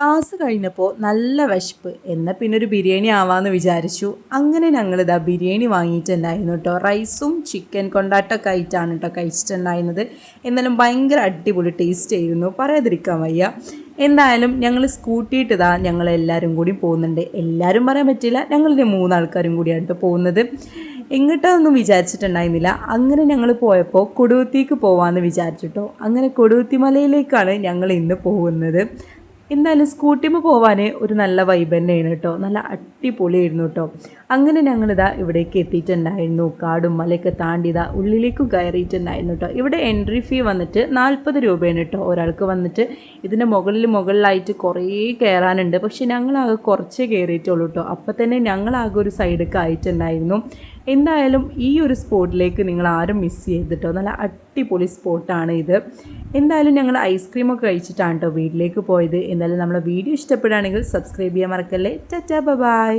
Class കഴിഞ്ഞപ്പോൾ നല്ല വിശപ്പ് എന്നാൽ പിന്നെ ഒരു ബിരിയാണി ആവാമെന്ന് വിചാരിച്ചു. അങ്ങനെ ഞങ്ങളിതാ ബിരിയാണി വാങ്ങിയിട്ടുണ്ടായിരുന്നു കേട്ടോ. റൈസും ചിക്കൻ കൊണ്ടാട്ടമൊക്കെ ആയിട്ടാണ് കേട്ടോ കഴിച്ചിട്ടുണ്ടായിരുന്നത്. എന്നാലും ഭയങ്കര അടിപൊളി ടേസ്റ്റ് ആയിരുന്നു, പറയാതിരിക്കാൻ വയ്യ. എന്തായാലും ഞങ്ങൾ സ്കൂട്ടിയിട്ടതാ ഞങ്ങളെല്ലാവരും കൂടി പോകുന്നുണ്ട്. എല്ലാവരും പറയാൻ പറ്റില്ല, ഞങ്ങളിത് 3 ആൾക്കാരും കൂടിയാണ് കേട്ടോ പോകുന്നത്. എങ്ങോട്ടൊന്നും വിചാരിച്ചിട്ടുണ്ടായിരുന്നില്ല. അങ്ങനെ ഞങ്ങൾ പോയപ്പോൾ കൊടുവത്തിക്ക് പോകാമെന്ന് വിചാരിച്ചിട്ടോ. അങ്ങനെ കൊടുവത്തി മലയിലേക്കാണ് ഞങ്ങൾ ഇന്ന് പോകുന്നത്. എന്തായാലും സ്കൂട്ടിമ്മ പോവാൻ ഒരു നല്ല വൈബ് തന്നെയാണ് കേട്ടോ. നല്ല അടിപൊളിയായിരുന്നു കേട്ടോ. അങ്ങനെ ഞങ്ങളിതാ ഇവിടേക്ക് എത്തിയിട്ടുണ്ടായിരുന്നു. കാടും മലയൊക്കെ താണ്ടിതാ ഉള്ളിലേക്ക് കയറിയിട്ടുണ്ടായിരുന്നു കേട്ടോ. ഇവിടെ എൻട്രി ഫീ വന്നിട്ട് 40 രൂപയാണ് കേട്ടോ ഒരാൾക്ക് വന്നിട്ട്. ഇതിൻ്റെ മുകളിലായിട്ട് കുറേ കയറാനുണ്ട്. പക്ഷെ ഞങ്ങളാകെ കുറച്ചേ കയറിയിട്ടുള്ളൂ കേട്ടോ. അപ്പം തന്നെ ഞങ്ങളാകെ ഒരു സൈഡൊക്കെ ആയിട്ടുണ്ടായിരുന്നു. എന്തായാലും ഈ ഒരു സ്പോട്ടിലേക്ക് നിങ്ങൾ ആരും മിസ് ചെയ്തിട്ടോ. നല്ല അടിപൊളി സ്പോട്ടാണ് ഇത്. എന്തായാലും ഞങ്ങൾ ഐസ്ക്രീമൊക്കെ കഴിച്ചിട്ടാണ് കേട്ടോ വീട്ടിലേക്ക് പോയത്. എന്തായാലും നമ്മളെ വീഡിയോ ഇഷ്ടപ്പെടുകയാണെങ്കിൽ സബ്സ്ക്രൈബ് ചെയ്യാൻ മറക്കല്ലേ. Tata bye.